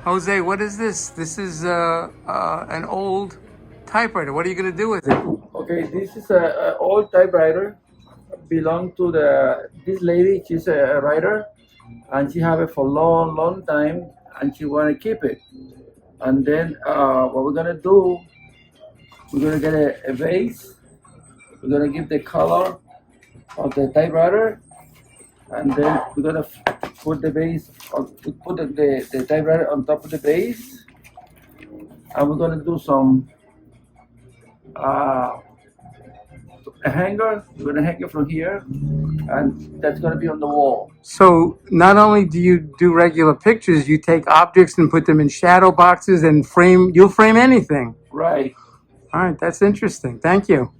Jose, what is this? This is an old typewriter. What are you going to do with it? Okay, this is a old typewriter. Belong to this lady. She's a writer, and she have it for long, long time, and she want to keep it. And then what we're gonna do? We're gonna get a vase. We're gonna give the color of the typewriter, and then we're gonna put the base, put the typewriter on top of the base, and we're gonna do some uh, a hanger. We're gonna hang it from here, and that's gonna be on the wall. So not only do you do regular pictures, you take objects and put them in shadow boxes and frame. You'll frame anything. Right. All right, that's interesting. Thank you.